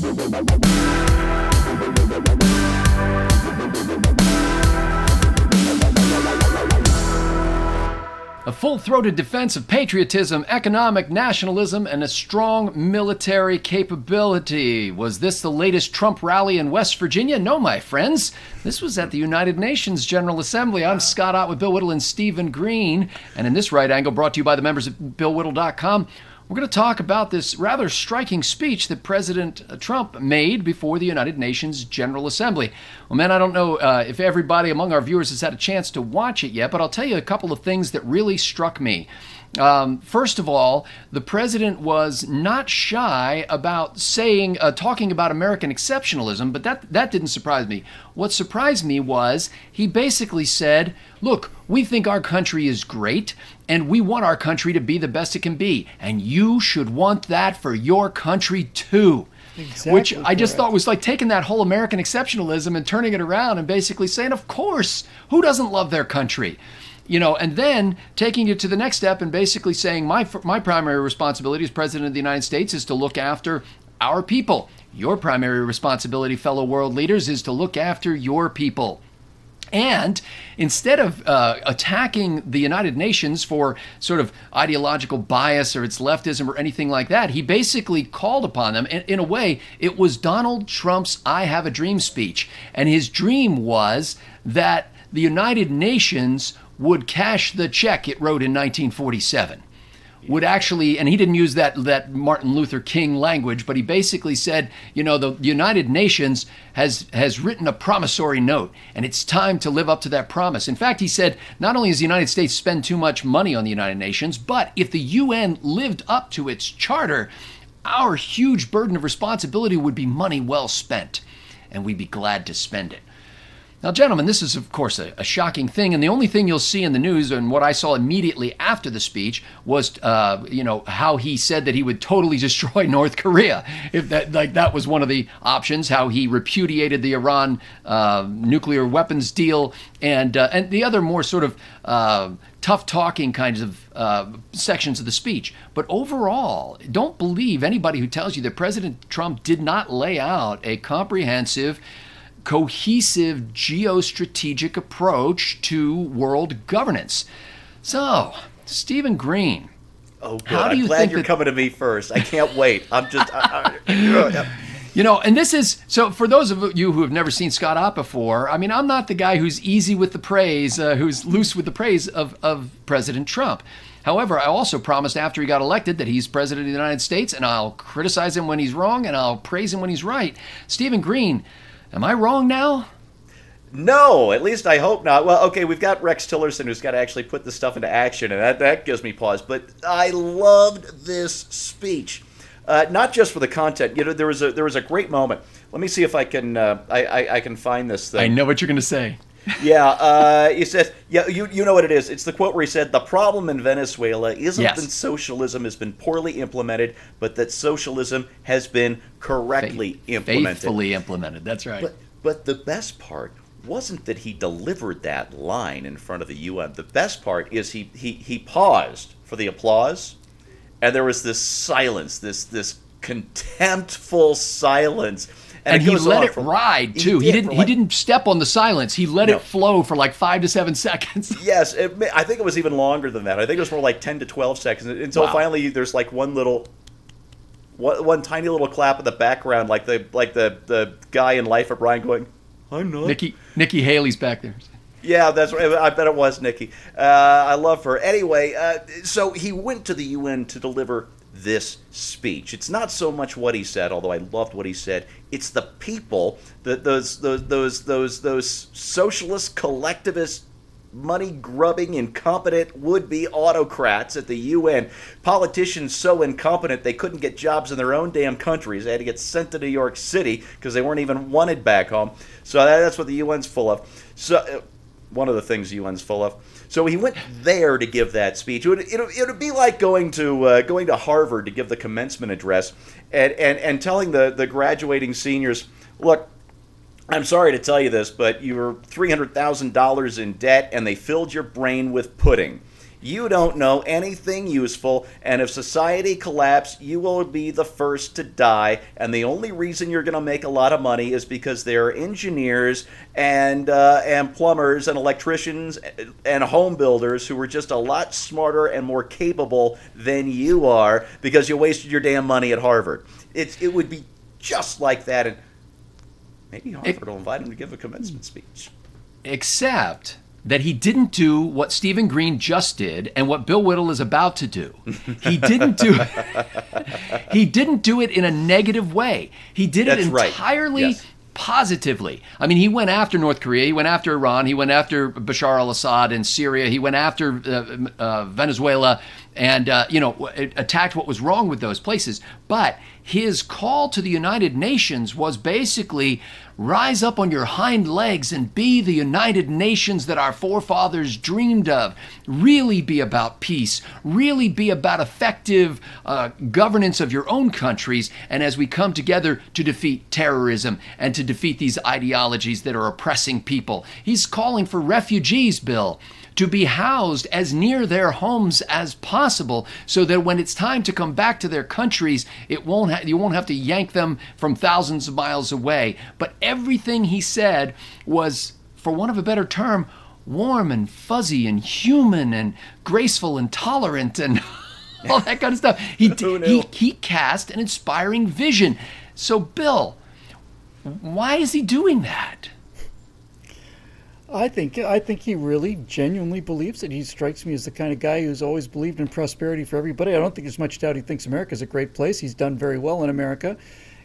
A full-throated defense of patriotism, economic nationalism, and a strong military capability. Was this the latest Trump rally in West Virginia? No, my friends. This was at the United Nations General Assembly. I'm Scott Ott with Bill Whittle and Stephen Green. And in this right angle, brought to you by the members of BillWhittle.com, we're going to talk about this rather striking speech that President Trump made before the United Nations General Assembly. Well, man, I don't know if everybody among our viewers has had a chance to watch it yet, but I'll tell you a couple of things that really struck me. First of all, the president was not shy about talking about American exceptionalism, but that didn't surprise me. What surprised me was he basically said, look, we think our country is great, and we want our country to be the best it can be, and you should want that for your country too. Exactly. Which I just thought was like taking that whole American exceptionalism and turning it around and basically saying, of course, who doesn't love their country? You know, and then taking it to the next step and basically saying my primary responsibility as President of the United States is to look after our people. Your primary responsibility, fellow world leaders, is to look after your people. And instead of attacking the United Nations for sort of ideological bias or its leftism or anything like that, he basically called upon them. And in a way, it was Donald Trump's I Have a Dream speech. And his dream was that the United Nations would cash the check it wrote in 1947. Would actually, and he didn't use that Martin Luther King language, but he basically said, you know, the United Nations has written a promissory note, and it's time to live up to that promise. In fact, he said, not only does the United States spend too much money on the United Nations, but if the UN lived up to its charter, our huge burden of responsibility would be money well spent, and we'd be glad to spend it. Now, gentlemen, this is, of course, a shocking thing, and the only thing you'll see in the news, and what I saw immediately after the speech, was, how he said that he would totally destroy North Korea. If that was one of the options, how he repudiated the Iran nuclear weapons deal, and the other more sort of tough-talking kinds of sections of the speech. But overall, don't believe anybody who tells you that President Trump did not lay out a comprehensive, cohesive geostrategic approach to world governance. So, Stephen Green. Oh, good. I'm glad you're coming to me first. I can't wait. I'm just... You know, and this is, so for those of you who have never seen Scott Ott before, I mean, I'm not the guy who's easy with the praise, who's loose with the praise of President Trump. However, I also promised after he got elected that he's president of the United States, and I'll criticize him when he's wrong, and I'll praise him when he's right. Stephen Green, am I wrong now? No, at least I hope not. Well, okay, we've got Rex Tillerson who's got to actually put this stuff into action, and that gives me pause. But I loved this speech, not just for the content. You know, there was a great moment. Let me see if I can I can find this thing. I know what you're going to say. Yeah, he says, yeah, you know what it is. It's the quote where he said, "The problem in Venezuela isn't that socialism has been poorly implemented, but that socialism has been correctly implemented." Faithfully implemented, that's right. But the best part wasn't that he delivered that line in front of the UN. The best part is he paused for the applause, and there was this silence, this contemptful silence. And he let it ride too. He didn't step on the silence. He let it flow for like 5 to 7 seconds. Yes, I think it was even longer than that. I think it was more like 10 to 12 seconds until finally there's like one tiny little clap in the background, like the guy in Life of Brian going, "I'm not." Nikki Haley's back there. Yeah, that's right. I bet it was Nikki. I love her. Anyway, so he went to the UN to deliver this speech. It's not so much what he said, although I loved what he said. It's the people, those socialist, collectivist, money-grubbing, incompetent would-be autocrats at the UN. Politicians so incompetent they couldn't get jobs in their own damn countries. They had to get sent to New York City because they weren't even wanted back home. So that's what the UN's full of. So one of the things the UN's full of. So he went there to give that speech. It would be like going to Harvard to give the commencement address and telling the graduating seniors, "Look, I'm sorry to tell you this, but you were $300,000 in debt, and they filled your brain with pudding. You don't know anything useful, and if society collapses, you will be the first to die. And the only reason you're going to make a lot of money is because there are engineers and plumbers and electricians and home builders who are just a lot smarter and more capable than you are because you wasted your damn money at Harvard. It would be just like that, and maybe Harvard will invite him to give a commencement speech. Except that he didn't do what Stephen Green just did and what Bill Whittle is about to do. He didn't do he didn't do it in a negative way. He did it entirely positively. I mean, he went after North Korea, he went after Iran, he went after Bashar al-Assad in Syria, he went after Venezuela, and attacked what was wrong with those places. But his call to the United Nations was basically, rise up on your hind legs and be the United Nations that our forefathers dreamed of. Really be about peace. Really be about effective governance of your own countries. And as we come together to defeat terrorism and to defeat these ideologies that are oppressing people. He's calling for refugees, Bill, to be housed as near their homes as possible so that when it's time to come back to their countries, you won't have to yank them from thousands of miles away. But everything he said was, for want of a better term, warm and fuzzy and human and graceful and tolerant and all that kind of stuff. He cast an inspiring vision. So, Bill, why is he doing that? I think he really genuinely believes it. He strikes me as the kind of guy who's always believed in prosperity for everybody. I don't think there's much doubt he thinks America's a great place. He's done very well in America.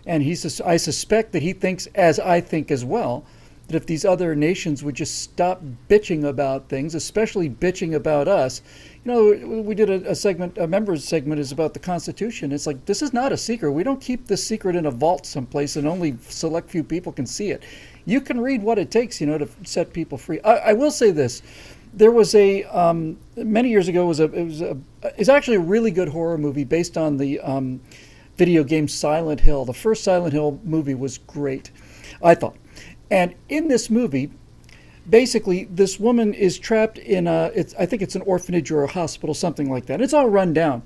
And I suspect that he thinks, as I think as well, that if these other nations would just stop bitching about things, especially bitching about us. We did a members segment is about the Constitution. It's like, this is not a secret. We don't keep this secret in a vault someplace and only select few people can see it. You can read what it takes, to set people free. I will say this. There was many years ago, it's actually a really good horror movie based on the video game Silent Hill. The first Silent Hill movie was great, I thought. And in this movie, basically, this woman is trapped in I think it's an orphanage or a hospital, something like that. It's all run down.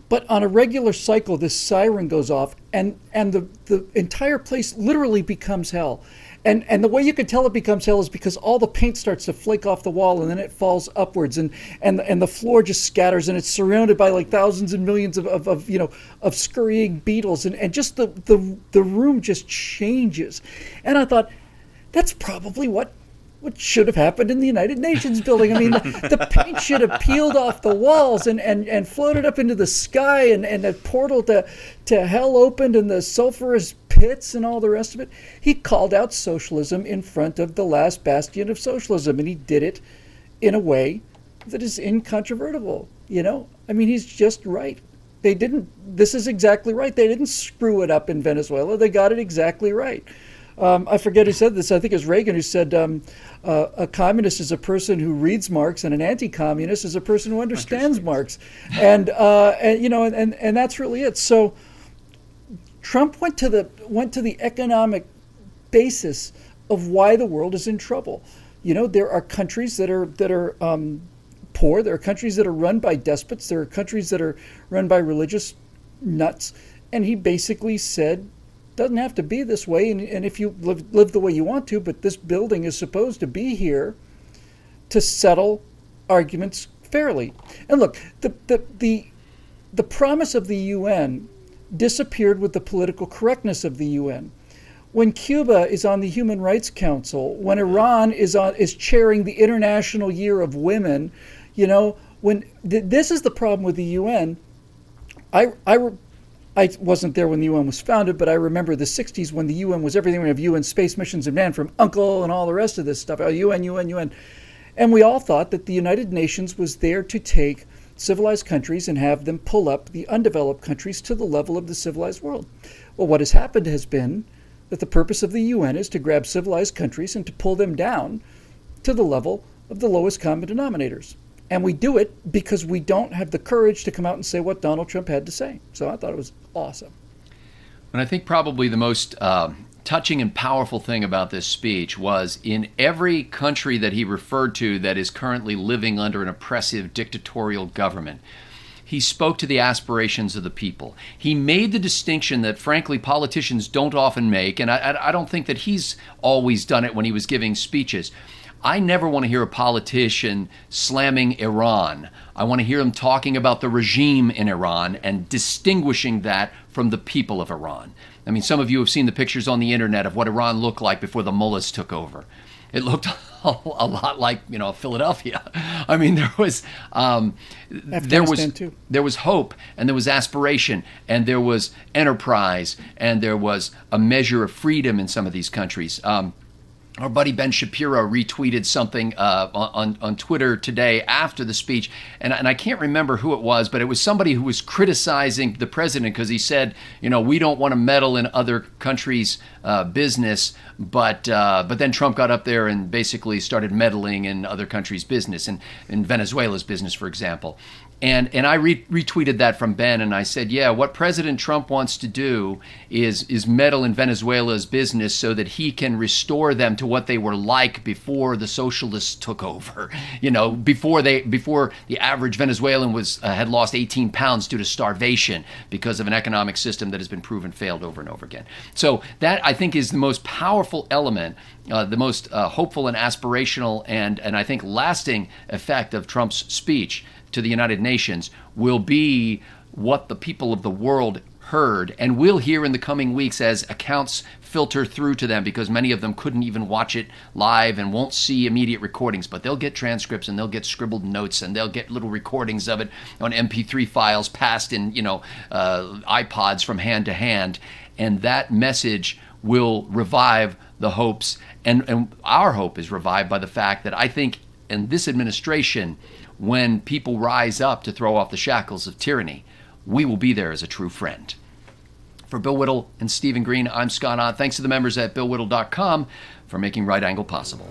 But on a regular cycle, this siren goes off, and the entire place literally becomes hell. And the way you can tell it becomes hell is because all the paint starts to flake off the wall, and then it falls upwards, and the floor just scatters, and it's surrounded by like thousands and millions of scurrying beetles, and just the room just changes. And I thought, that's probably what should have happened in the United Nations building. I mean, the paint should have peeled off the walls and floated up into the sky, and the portal to hell opened, and the sulfurous pits and all the rest of it. He called out socialism in front of the last bastion of socialism, and he did it in a way that is incontrovertible. I mean, he's just right. This is exactly right. They didn't screw it up in Venezuela. They got it exactly right. I forget who said this. I think it was Reagan who said a communist is a person who reads Marx, and an anti-communist is a person who understands Marx, and that's really it. So Trump went to the economic basis of why the world is in trouble. There are countries that are poor. There are countries that are run by despots. There are countries that are run by religious nuts, and he basically said, doesn't have to be this way, and if you live the way you want to, but this building is supposed to be here to settle arguments fairly. And look, the promise of the UN disappeared with the political correctness of the UN. When Cuba is on the Human Rights Council, when Iran is chairing the International Year of Women, this is the problem with the UN. I wasn't there when the UN was founded, but I remember the 60s when the UN was everything. We have UN space missions and man from Uncle and all the rest of this stuff. UN. And we all thought that the United Nations was there to take civilized countries and have them pull up the undeveloped countries to the level of the civilized world. Well, what has happened has been that the purpose of the UN is to grab civilized countries and to pull them down to the level of the lowest common denominators. And we do it because we don't have the courage to come out and say what Donald Trump had to say. So I thought it was awesome. And I think probably the most touching and powerful thing about this speech was in every country that he referred to that is currently living under an oppressive dictatorial government, he spoke to the aspirations of the people. He made the distinction that, frankly, politicians don't often make, and I don't think that he's always done it when he was giving speeches. I never want to hear a politician slamming Iran. I want to hear him talking about the regime in Iran and distinguishing that from the people of Iran. I mean, some of you have seen the pictures on the internet of what Iran looked like before the mullahs took over. It looked a lot like, Philadelphia. I mean, there was hope, and there was aspiration, and there was enterprise, and there was a measure of freedom in some of these countries. Our buddy Ben Shapiro retweeted something on Twitter today after the speech, and I can't remember who it was, but it was somebody who was criticizing the president because he said, we don't want to meddle in other countries' business, but then Trump got up there and basically started meddling in other countries' business, and in Venezuela's business, for example. And I retweeted that from Ben, and I said, yeah, what President Trump wants to do is meddle in Venezuela's business so that he can restore them to what they were like before the socialists took over. Before the average Venezuelan had lost 18 pounds due to starvation because of an economic system that has been proven failed over and over again. So that, I think, is the most powerful element, the most hopeful and aspirational and I think lasting effect of Trump's speech to the United Nations will be what the people of the world heard and will hear in the coming weeks as accounts filter through to them, because many of them couldn't even watch it live and won't see immediate recordings, but they'll get transcripts and they'll get scribbled notes and they'll get little recordings of it on MP3 files passed in iPods from hand to hand, and that message will revive the hopes, and our hope is revived by the fact that I think in this administration, when people rise up to throw off the shackles of tyranny, we will be there as a true friend. For Bill Whittle and Stephen Green, I'm Scott Ott. Thanks to the members at BillWhittle.com for making Right Angle possible.